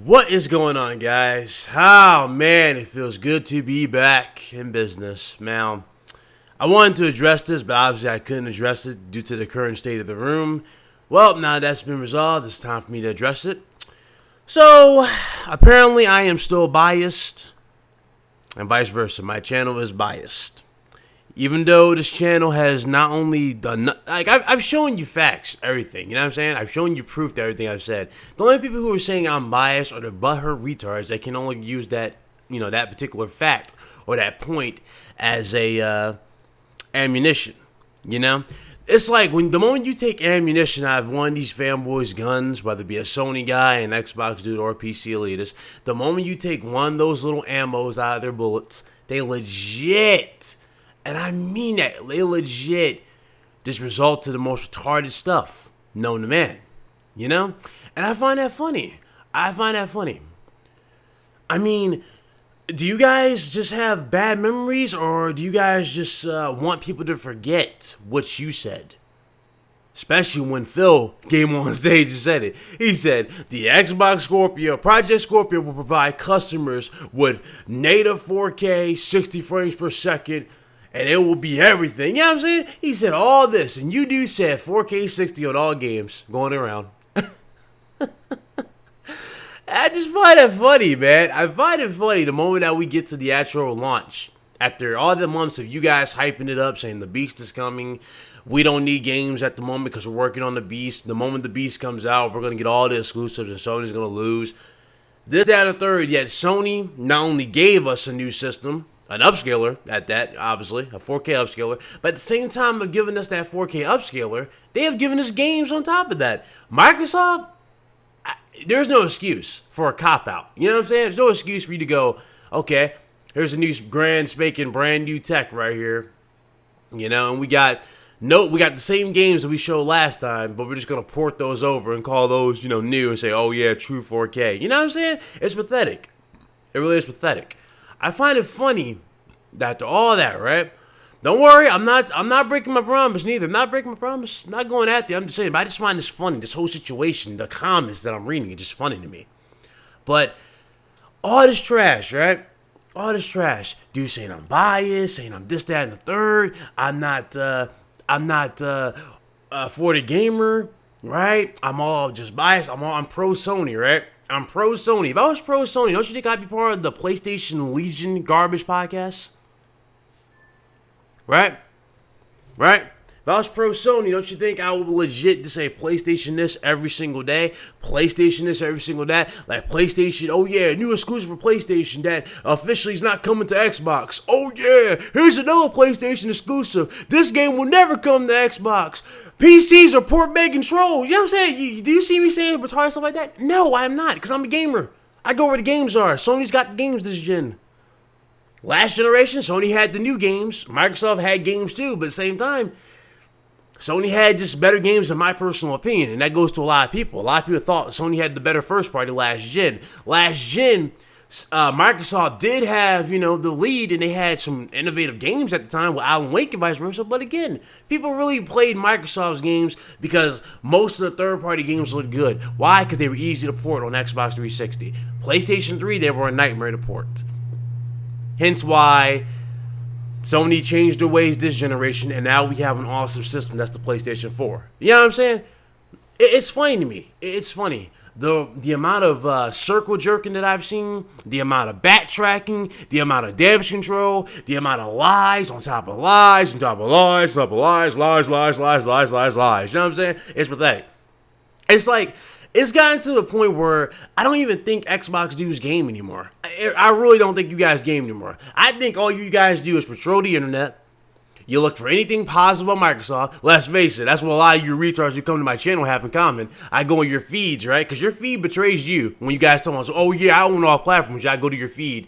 What is going on, guys? Oh man, it feels good to be back in business. Now, I wanted to address this, but obviously I couldn't address it due to the current state of the room. Well, now that's been resolved, it's time for me to address it. So, apparently I am still biased, and vice versa. My channel is biased. Even though this channel has not only done, I've shown you facts, everything, you know what I'm saying? I've shown you proof to everything I've said. The only people who are saying I'm biased are the butthurt retards that can only use that, that particular fact or that point as a ammunition, It's like when the moment you take ammunition out of one of these fanboys' guns, whether it be a Sony guy, an Xbox dude, or a PC elitist, the moment you take one of those little ammos out of their bullets, they legit, and I mean that, they legit just result to the most retarded stuff known to man, And I find that funny. I mean, do you guys just have bad memories, or do you guys just want people to forget what you said? Especially when Phil came on stage and said it. He said, the Xbox Scorpio, Project Scorpio will provide customers with native 4K, 60 frames per second, and it will be everything. You know what I'm saying? He said all this, and you do said 4K 60 on all games going around. I just find it funny, man. I find it funny the moment that we get to the actual launch. After all the months of you guys hyping it up, saying the Beast is coming, we don't need games at the moment because we're working on the Beast. The moment the Beast comes out, we're going to get all the exclusives and Sony's going to lose. This, that, and the third, yet Sony not only gave us a new system, an upscaler at that, obviously, a 4K upscaler, but at the same time of giving us that 4K upscaler, they have given us games on top of that. Microsoft, there's no excuse for a cop-out. You know what I'm saying? There's no excuse for you to go, okay, here's a new brand new tech right here. And we got the same games that we showed last time, but we're just going to port those over and call those, new and say, oh yeah, true 4K. You know what I'm saying? It's pathetic. It really is pathetic. I find it funny that after all that, right? Don't worry, I'm not breaking my promise neither. I'm not breaking my promise. I'm not going at you. I'm just saying, but I just find this funny. This whole situation, the comments that I'm reading, are just funny to me. But all this trash, right? All this trash. Dude saying I'm biased, saying I'm this, that, and the third. I'm not for the gamer, right? I'm all just biased. I'm pro Sony, right? I'm pro Sony. If I was pro Sony, don't you think I'd be part of the PlayStation Legion garbage podcast? Right? If I was pro Sony, don't you think I would legit just say PlayStation this every single day? PlayStation this every single day? Like PlayStation, oh yeah, new exclusive for PlayStation that officially is not coming to Xbox. Oh yeah, here's another PlayStation exclusive. This game will never come to Xbox. PCs are port bag control. You know what I'm saying? Do you see me saying retarded stuff like that? No, I'm not, because I'm a gamer. I go where the games are. Sony's got the games this gen. Last generation, Sony had the new games. Microsoft had games too, but at the same time, Sony had just better games in my personal opinion, and that goes to a lot of people. A lot of people thought Sony had the better first party last gen. Last gen, Microsoft did have, the lead, and they had some innovative games at the time with Alan Wake and vice versa. But again, people really played Microsoft's games because most of the third-party games looked good. Why? Because they were easy to port on Xbox 360. PlayStation 3, they were a nightmare to port. Hence why Sony changed their ways this generation, and now we have an awesome system. That's the PlayStation 4. You know what I'm saying? It's funny to me. It's funny. The amount of circle jerking that I've seen, the amount of backtracking, the amount of damage control, the amount of lies on top of lies, on top of lies, on top of lies. You know what I'm saying? It's pathetic. It's like, it's gotten to the point where I don't even think Xbox dudes game anymore. I really don't think you guys game anymore. I think all you guys do is patrol the internet. You look for anything positive on Microsoft. Let's face it, that's what a lot of you retards who come to my channel have in common. I go on your feeds, right? Because your feed betrays you when you guys tell me, oh yeah, I own all platforms. I go to your feed.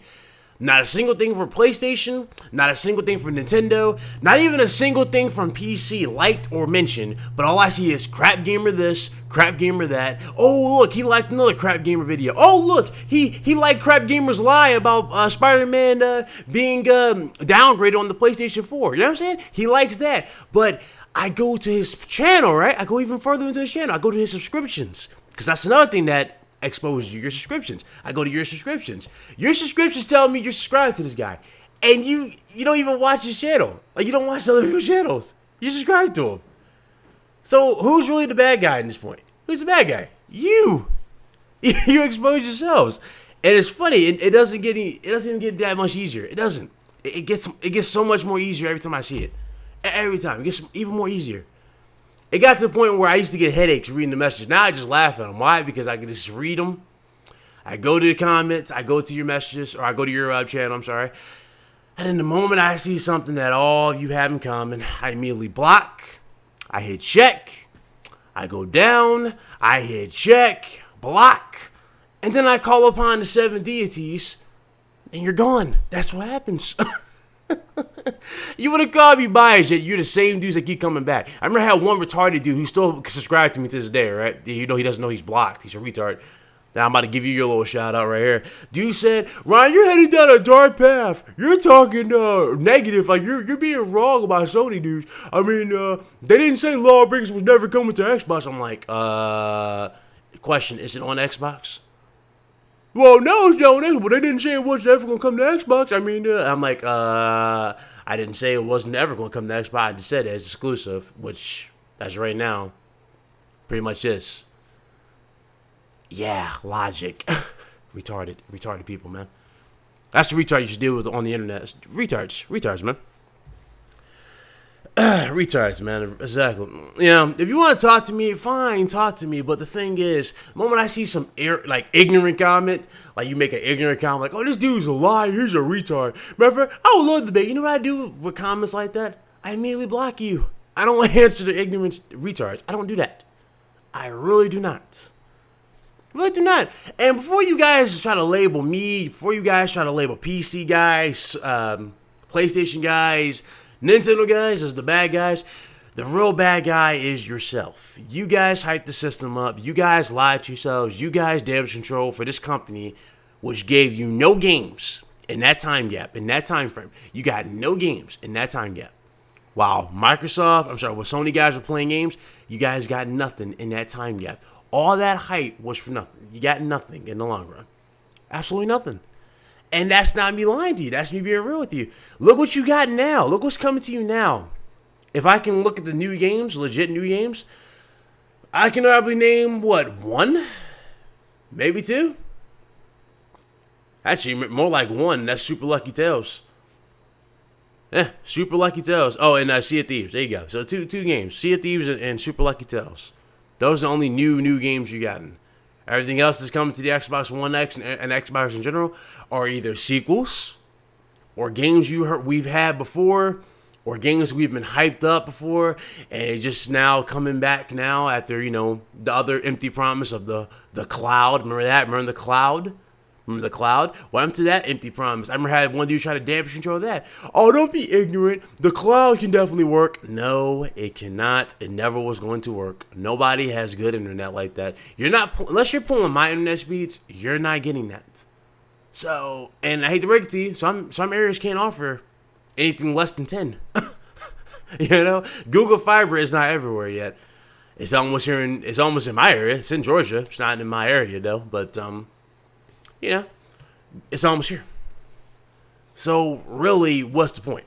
Not a single thing for PlayStation, not a single thing for Nintendo, not even a single thing from PC liked or mentioned, but all I see is crap gamer this, crap gamer that. Oh look, he liked another crap gamer video. Oh look, he liked crap gamers lie about Spider-Man being downgraded on the PlayStation 4. You know what I'm saying? He likes that. But I go to his channel, right? I go even further into his channel. I go to his subscriptions. Because that's another thing that expose your subscriptions. I go to your subscriptions. Your subscriptions tell me you're subscribed to this guy. And you don't even watch his channel. Like, you don't watch other people's channels. You subscribe to him. So who's really the bad guy at this point? Who's the bad guy? You. You expose yourselves. And it's funny, it doesn't even get that much easier. It doesn't. It gets so much more easier every time I see it. Every time. It gets even more easier. It got to the point where I used to get headaches reading the messages. Now I just laugh at them. Why? Because I can just read them. I go to the comments. I go to your messages. Or I go to your channel. I'm sorry. And then the moment I see something that all of you have in common, I immediately block. I hit check. I go down. I hit check. Block. And then I call upon the 7 deities. And you're gone. That's what happens. You would have called me biased, yet you're the same dudes that keep coming back. I remember I had one retarded dude who still subscribed to me to this day, right? You know, he doesn't know he's blocked. He's a retard. Now I'm about to give you your little shout out right here. Dude said, Ryan, you're heading down a dark path. You're talking negative. Like, you're being wrong about Sony dudes. I mean, they didn't say Lawbreakers was never coming to Xbox. I'm like, question, is it on Xbox? Well, no, it's not on Xbox, but they didn't say it wasn't ever going to come to Xbox. I mean, I'm like, I didn't say it wasn't ever going to come to Xbox. I just said it's exclusive, which, as right now, pretty much is. Yeah, logic. Retarded people, man. That's the retard you should deal with on the internet. Retards, man. Retards, man. Exactly. You know, if you want to talk to me, fine, talk to me. But the thing is, the moment I see some ignorant comment, like you make an ignorant comment, like, oh, this dude's a liar, he's a retard. Matter of fact, I would love to debate. You know what I do with comments like that? I immediately block you. I don't answer the ignorant retards. I don't do that. I really do not. Really do not. And before you guys try to label me, before you guys try to label PC guys, PlayStation guys, Nintendo guys as the bad guys, the real bad guy is yourself. You guys hyped the system up. You guys lied to yourselves. You guys damage control for this company, which gave you no games in that time gap, in that time frame. You got no games in that time gap. While Sony guys were playing games, you guys got nothing in that time gap. All that hype was for nothing. You got nothing in the long run. Absolutely nothing. And that's not me lying to you. That's me being real with you. Look what you got now. Look what's coming to you now. If I can look at the new games, legit new games, I can probably name, one? Maybe two? Actually, more like one. That's Super Lucky Tales. Super Lucky Tales. Oh, and Sea of Thieves. There you go. So two games. Sea of Thieves and Super Lucky Tales. Those are the only new games you gotten. Everything else that's coming to the Xbox One X and Xbox in general are either sequels or games we've had before or games we've been hyped up before and it's just now coming back now after, the other empty promise of the cloud. Remember that? Remember the cloud? What happened to that empty promise? I remember I had one dude try to damage control that. Oh, don't be ignorant. The cloud can definitely work. No, it cannot. It never was going to work. Nobody has good internet like that. Unless you're pulling my internet speeds, you're not getting that. So, and I hate to break it to you, some areas can't offer anything less than 10. Google Fiber is not everywhere yet. It's almost in my area. It's in Georgia. It's not in my area though, but it's almost here. So really, what's the point?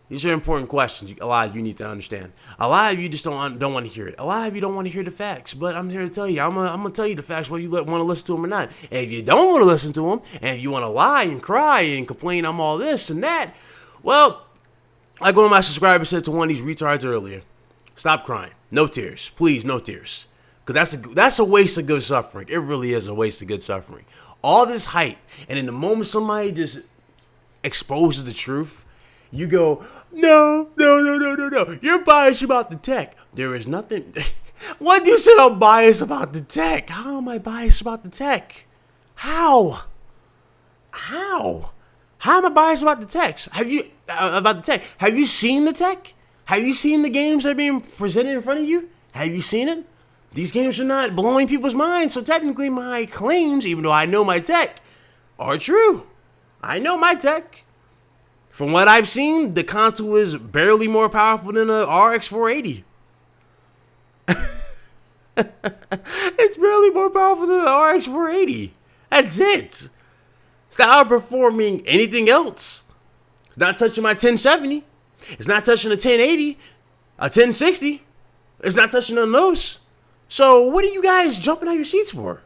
These are important questions. A lot of you need to understand. A lot of you just don't want to hear it. A lot of you don't want to hear the facts. But I'm here to tell you. I'm gonna tell you the facts whether you want to listen to them or not. And if you don't want to listen to them, and if you want to lie and cry and complain I'm all this and that, well, like one of my subscribers said to one of these retards earlier, stop crying. No tears. Please, no tears. Because that's a waste of good suffering. It really is a waste of good suffering. All this hype, and in the moment somebody just exposes the truth, you go, no. You're biased about the tech. There is nothing. What do you say I'm biased about the tech? How am I biased about the tech? How? How am I biased about the tech? Have you seen the tech? Have you seen the games that are being presented in front of you? Have you seen it? These games are not blowing people's minds, so technically my claims, even though I know my tech, are true. I know my tech. From what I've seen, the console is barely more powerful than a RX 480. It's barely more powerful than the RX 480. That's it. It's not outperforming anything else. It's not touching my 1070. It's not touching a 1080, a 1060. It's not touching none of those. So what are you guys jumping out your seats for?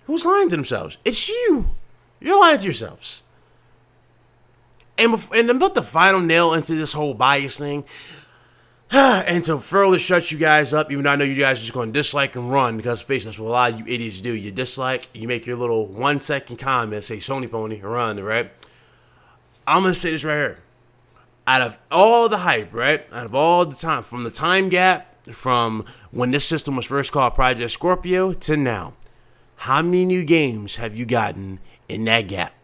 Who's lying to themselves? It's you. You're lying to yourselves. And about the final nail into this whole bias thing, and to further shut you guys up, even though I know you guys are just going to dislike and run, because face that's what a lot of you idiots do. You dislike, you make your little 1 second comment, say Sony Pony, run, right? I'm going to say this right here. Out of all the hype, right? Out of all the time, from the time gap, from when this system was first called Project Scorpio to now, how many new games have you gotten in that gap?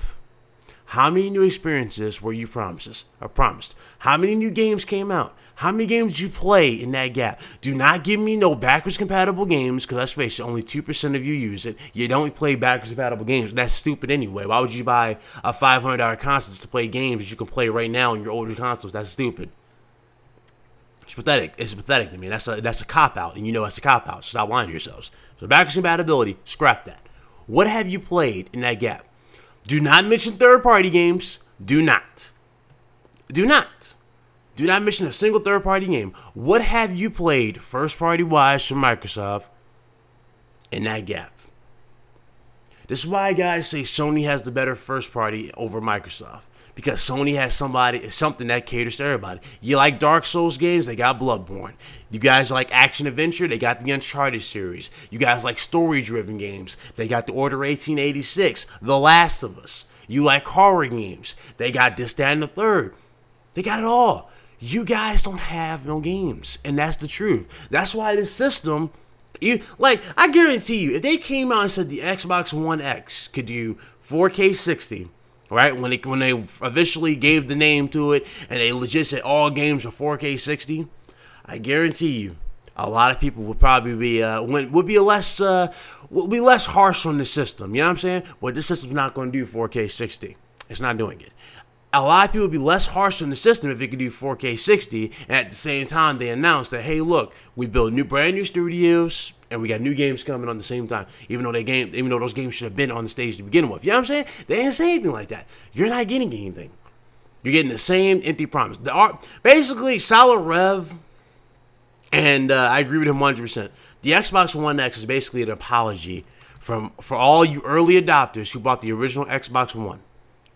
How many new experiences were you promised? How many new games came out? How many games did you play in that gap? Do not give me no backwards compatible games, because let's face it, only 2% of you use it. You don't play backwards compatible games. That's stupid anyway. Why would you buy a $500 console to play games that you can play right now on your older consoles? That's stupid. It's pathetic. It's pathetic to me. That's a cop-out, and you know that's a cop-out. So stop lying to yourselves. So backwards compatibility, scrap that. What have you played in that gap? Do not mention third-party games. Do not. Do not. Do not mention a single third-party game. What have you played first-party-wise from Microsoft in that gap? This is why guys say Sony has the better first-party over Microsoft. Because Sony has something that caters to everybody. You like Dark Souls games? They got Bloodborne. You guys like action-adventure? They got the Uncharted series. You guys like story-driven games? They got the Order 1886, The Last of Us. You like horror games? They got this, that, and the third. They got it all. You guys don't have no games, and that's the truth. That's why this system, I guarantee you, if they came out and said the Xbox One X could do 4K 60, right? When they officially gave the name to it, and they legit said all games are 4K 60, I guarantee you, a lot of people would probably be would be less harsh on the system. You know what I'm saying? But this system's not going to do 4K 60. It's not doing it. A lot of people would be less harsh on the system if it could do 4K 60, and at the same time they announced that, hey, look, we built brand new studios, and we got new games coming on the same time, even though those games should have been on the stage to begin with. You know what I'm saying? They didn't say anything like that. You're not getting anything. You're getting the same empty promise. Basically, Solid Rev, and I agree with him 100%. The Xbox One X is basically an apology for all you early adopters who bought the original Xbox One.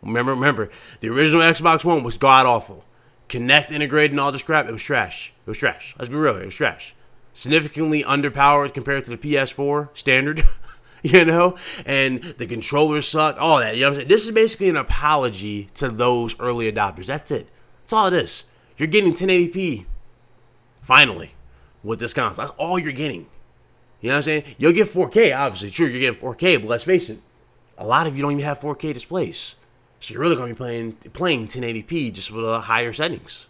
Remember, the original Xbox One was god-awful. Kinect integrated and all this crap, it was trash. It was trash. Let's be real, it was trash. Significantly underpowered compared to the PS4 standard, you know? And the controllers sucked, all that, you know what I'm saying? This is basically an apology to those early adopters. That's it. That's all it is. You're getting 1080p, finally, with this console. That's all you're getting. You know what I'm saying? You'll get 4K, obviously. True, you're getting 4K, but let's face it, a lot of you don't even have 4K displays. So you're really going to be playing 1080p just with higher settings.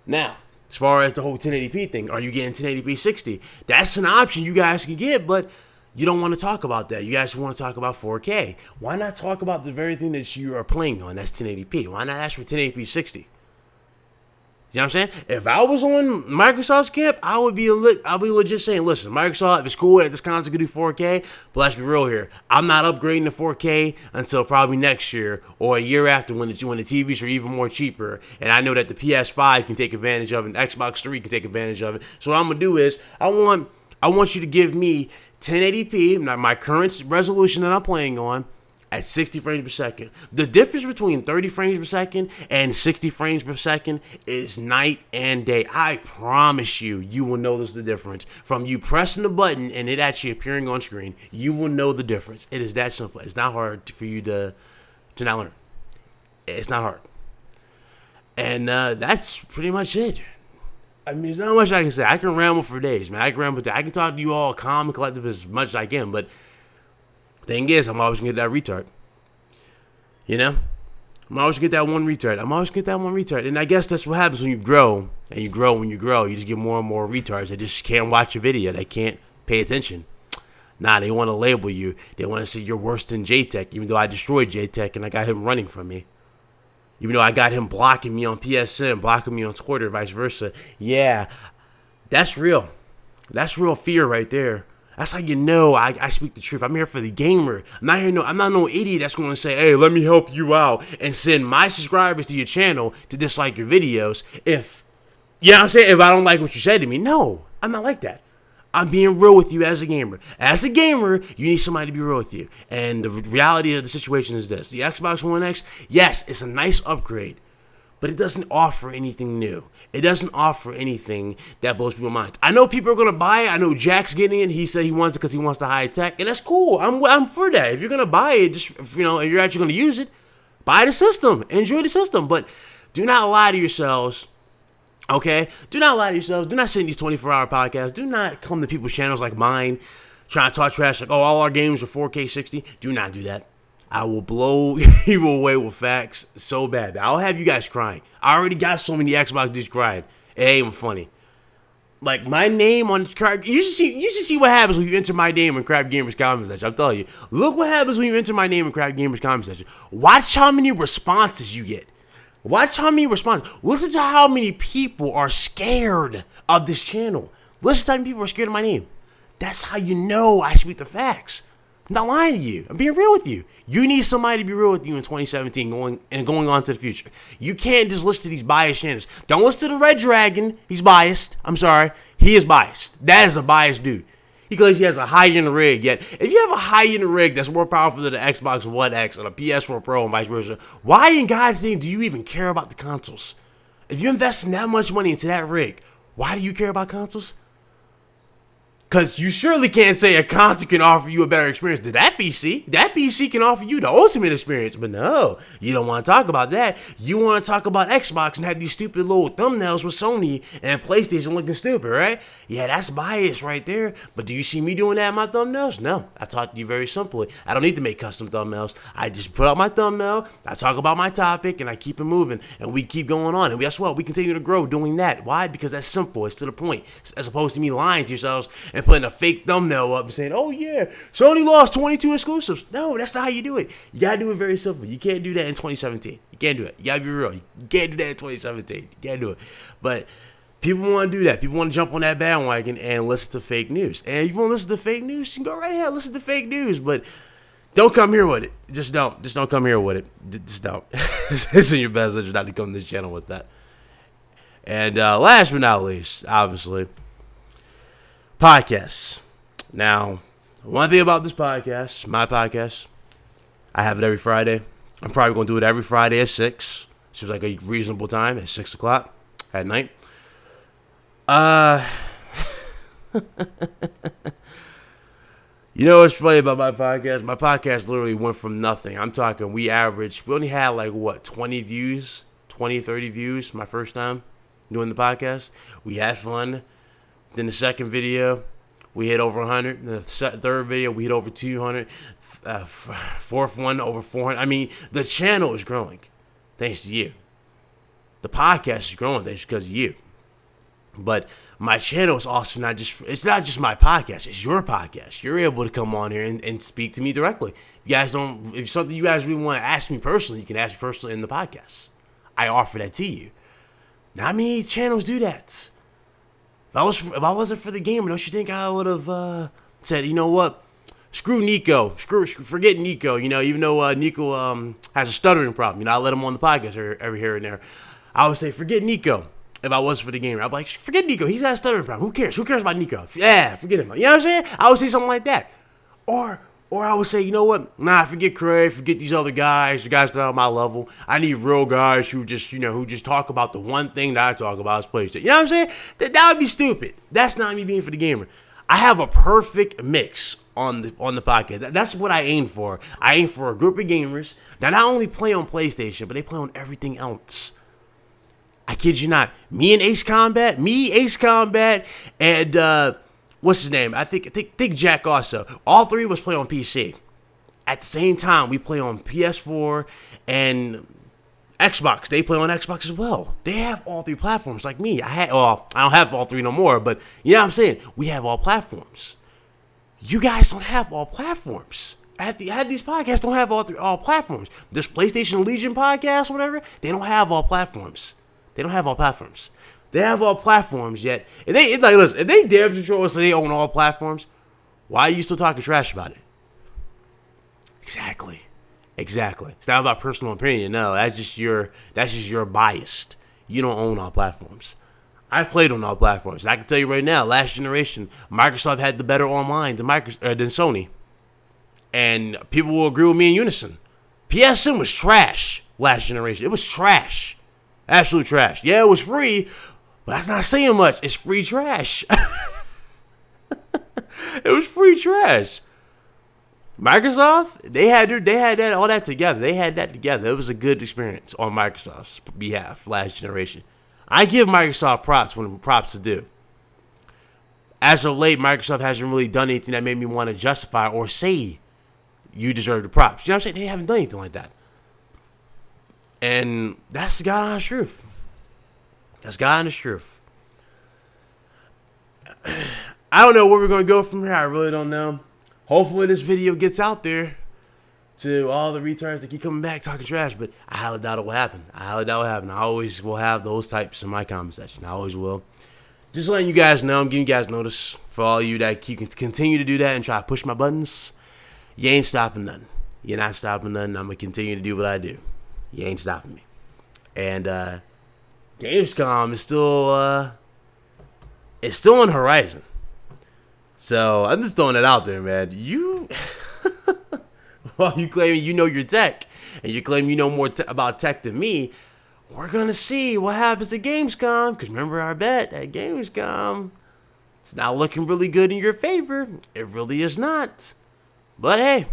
Now, as far as the whole 1080p thing, are you getting 1080p 60? That's an option you guys can get, but you don't want to talk about that. You guys want to talk about 4K. Why not talk about the very thing that you are playing on? That's 1080p. Why not ask for 1080p 60? You know what I'm saying? If I was on Microsoft's camp, I'll be legit saying, listen, Microsoft, if it's cool that this console can do 4K, but let's be real here. I'm not upgrading to 4K until probably next year or a year after when the TVs are even more cheaper. And I know that the PS5 can take advantage of it, and Xbox 3 can take advantage of it. So what I'm going to do is I want you to give me 1080p, my current resolution that I'm playing on, at 60 frames per second. The difference between 30 frames per second and 60 frames per second is night and day. I promise you, you will notice the difference. From you pressing the button and it actually appearing on screen, you will know the difference. It is that simple. It's not hard for you to not learn. It's not hard. And that's pretty much it. I mean, there's not much I can say. I can ramble for days, man. I can talk to you all calm and collective as much as I can, but thing is, I'm always going to get that retard. You know? I'm always going to get that one retard. And I guess that's what happens when you grow. And you grow when you grow. You just get more and more retards that just can't watch a video. They can't pay attention. Nah, they want to label you. They want to say you're worse than J-Tech, even though I destroyed J-Tech and I got him running from me. Even though I got him blocking me on PSN, blocking me on Twitter, vice versa. Yeah, that's real. That's real fear right there. That's how you know I speak the truth. I'm here for the gamer. I'm not no idiot that's going to say, hey, let me help you out and send my subscribers to your channel to dislike your videos if, you know what I'm saying, if I don't like what you said to me. No, I'm not like that. I'm being real with you as a gamer. As a gamer, you need somebody to be real with you. And the reality of the situation is this. The Xbox One X, yes, it's a nice upgrade, but it doesn't offer anything new. It doesn't offer anything that blows people's minds. I know people are going to buy it. I know Jack's getting it. He said he wants it because he wants the high tech, and that's cool. I'm for that. If you're going to buy it, just, if you're actually going to use it, buy the system. Enjoy the system. But do not lie to yourselves. Okay? Do not lie to yourselves. Do not sit in these 24-hour podcasts. Do not come to people's channels like mine trying to talk trash like, oh, all our games are 4K 60. Do not do that. I will blow you away with facts so bad. I'll have you guys crying. I already got so many Xbox dudes crying. It ain't even funny. Like, my name on Crab... You should see what happens when you enter my name in Crab Gamers comment section. I'm telling you. Look what happens when you enter my name in Crab Gamers comment section. Watch how many responses you get. Watch how many responses. Listen to how many people are scared of this channel. Listen to how many people are scared of my name. That's how you know I speak the facts. I'm not lying to you. I'm being real with you. You need somebody to be real with you in 2017 going on to the future. You can't just listen to these biased channels. Don't listen to the Red Dragon. He's biased. I'm sorry. He is biased. That is a biased dude. He claims he has a high-end rig. Yet, if you have a high-end rig that's more powerful than the Xbox One X and a PS4 Pro and vice versa, why in God's name do you even care about the consoles? If you're investing that much money into that rig, why do you care about consoles? Because you surely can't say a console can offer you a better experience than that PC. That PC can offer you the ultimate experience. But no, you don't want to talk about that. You want to talk about Xbox and have these stupid little thumbnails with Sony and PlayStation looking stupid, right? Yeah, that's bias right there. But do you see me doing that in my thumbnails? No. I talk to you very simply. I don't need to make custom thumbnails. I just put out my thumbnail, I talk about my topic, and I keep it moving. And we keep going on. And guess what? We continue to grow doing that. Why? Because that's simple. It's to the point. As opposed to me lying to yourselves and putting a fake thumbnail up and saying, oh yeah, Sony lost 22 exclusives. No, that's not how you do it. You gotta do it very simple. You can't do that in 2017. You can't do it. You gotta be real. You can't do that in 2017. You can't do it. But people want to do that. People want to jump on that bandwagon and listen to fake news. And if you want to listen to fake news, you can go right ahead, listen to fake news. But don't come here with it. Just don't. Just don't come here with it. Just don't. It's in your best interest not to come to this channel with that. And last but not least, obviously, podcasts. Now, one thing about this podcast, my podcast, I have it every Friday. I'm probably going to do it every Friday at 6. Seems like a reasonable time at 6 o'clock at night. You know what's funny about my podcast? My podcast literally went from nothing. I'm talking, we only had like, 20 views, 20, 30 views my first time doing the podcast. We had fun. Then the second video, we hit over 100. The third video, we hit over 200. Fourth one, over 400. I mean, the channel is growing thanks to you. The podcast is growing thanks because of you. But my channel is also it's not just my podcast, it's your podcast. You're able to come on here and speak to me directly. If something you guys really want to ask me personally, you can ask me personally in the podcast. I offer that to you. Not many channels do that. If I wasn't for the gamer, don't you think I would have said, you know what? Screw Nico. Forget Nico. You know, even though Nico has a stuttering problem, I let him on the podcast every here and there. I would say, forget Nico. If I wasn't for the gamer, I'd be like, forget Nico. He's got a stuttering problem. Who cares? Who cares about Nico? Yeah, forget him. You know what I'm saying? I would say something like that. Or I would say, you know what? Nah, forget Craig. Forget these other guys. The guys that are on my level. I need real guys who just talk about the one thing that I talk about is PlayStation. You know what I'm saying? That would be stupid. That's not me being for the gamer. I have a perfect mix on the podcast. That's what I aim for. I aim for a group of gamers that not only play on PlayStation, but they play on everything else. I kid you not. Me and Ace Combat, and what's his name? I think Jack also. All three of us play on PC. At the same time, we play on PS4 and Xbox. They play on Xbox as well. They have all three platforms like me. I don't have all three no more, but you know what I'm saying? We have all platforms. You guys don't have all platforms. These podcasts don't have all platforms. This PlayStation Legion podcast, whatever, they don't have all platforms. They They have all platforms yet. If they damage control so they own all platforms, why are you still talking trash about it? Exactly. It's not about personal opinion. No, that's just your bias. You don't own all platforms. I played on all platforms. I can tell you right now, last generation, Microsoft had the better online than Sony. And people will agree with me in unison. PSN was trash last generation. It was trash. Absolute trash. Yeah, it was free, but that's not saying much. It's free trash. It was free trash. Microsoft, they had that all that together. They had that together. It was a good experience on Microsoft's behalf last generation. I give Microsoft props when props to do. As of late, Microsoft hasn't really done anything that made me want to justify or say you deserve the props. You know what I'm saying? They haven't done anything like that. And that's the God honest truth. That's God honest truth. I don't know where we're going to go from here. I really don't know. Hopefully this video gets out there to all the retards that keep coming back talking trash, but I highly doubt it will happen. I always will have those types in my comment section. I always will. Just letting you guys know, I'm giving you guys notice for all you that you can continue to do that and try to push my buttons. You ain't stopping nothing. You're not stopping nothing. I'm going to continue to do what I do. You ain't stopping me. And Gamescom is still it's still on the horizon. So I'm just throwing it out there, man. While you claim you know your tech, and you claim you know more about tech than me, we're going to see what happens at Gamescom. Because remember our bet at Gamescom, it's not looking really good in your favor. It really is not. But hey,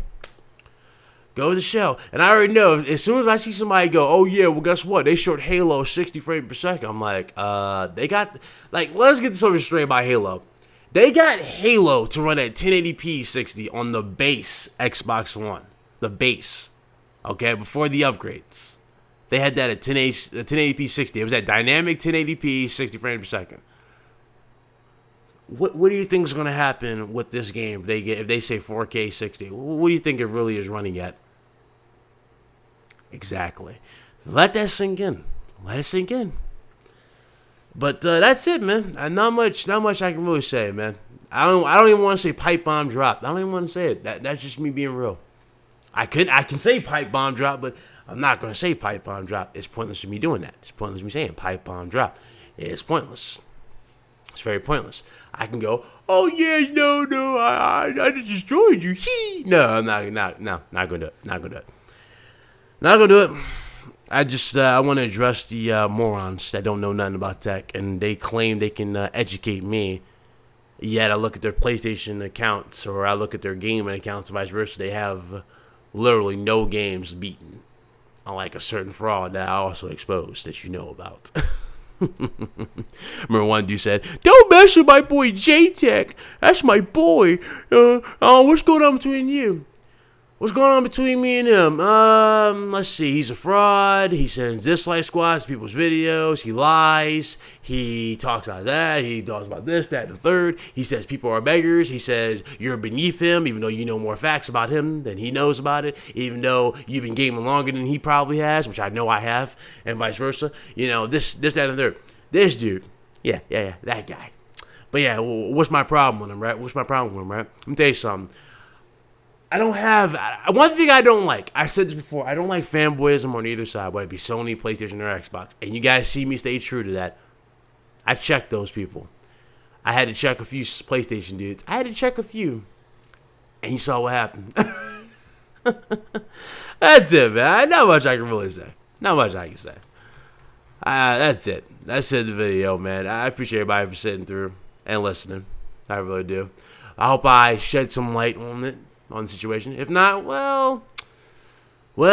go to the show. And I already know, as soon as I see somebody go, oh yeah, well guess what? They showed Halo 60 frames per second. I'm like, they got, let's get this over straight about Halo. They got Halo to run at 1080p 60 on the base Xbox One. The base. Okay, before the upgrades. They had that at 1080p 60. It was at dynamic 1080p 60 frames per second. What do you think is going to happen with this game if they say 4K 60? What do you think it really is running at? Exactly. Let that sink in. Let it sink in. But that's it, man. Not much I can really say, man. I don't even want to say pipe bomb drop. I don't even want to say it. That's just me being real. I can say pipe bomb drop, but I'm not going to say pipe bomb drop. It's pointless for me doing that. It's pointless for me saying pipe bomb drop. It's pointless. It's very pointless. I can go, oh yeah, no, I just destroyed you. No, I'm not gonna do it. Not gonna do it. I want to address the morons that don't know nothing about tech, and they claim they can educate me. Yet I look at their PlayStation accounts, or I look at their gaming accounts, and vice versa. They have literally no games beaten, unlike a certain fraud that I also exposed that you know about. Remember one dude said, "Don't mess with my boy J-Tech. That's my boy. What's going on between you? What's going on between me and him? Let's see. He's a fraud. He sends dislike squads to people's videos. He lies. He talks about that. He talks about this, that, and the third. He says people are beggars. He says you're beneath him, even though you know more facts about him than he knows about it, even though you've been gaming longer than he probably has, which I know I have, and vice versa. You know, this, that, and the third. This dude. Yeah, that guy. But yeah, what's my problem with him, right? Let me tell you something. I don't have... One thing I don't like, I said this before, I don't like fanboyism on either side, whether it be Sony, PlayStation, or Xbox. And you guys see me stay true to that. I checked those people. I had to check a few PlayStation dudes. I had to check a few. And you saw what happened. That's it, man. Not much I can really say. Not much I can say. That's it. That's it, the video, man. I appreciate everybody for sitting through and listening. I really do. I hope I shed some light on it. On the situation. If not, well, we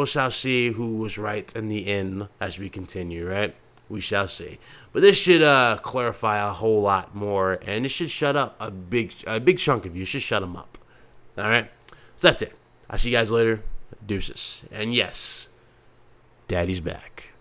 shall see who was right in the end as we continue, right? We shall see. But this should clarify a whole lot more, and it should shut up a big chunk of you. It should shut them up. All right? So that's it. I'll see you guys later. Deuces. And yes, Daddy's back.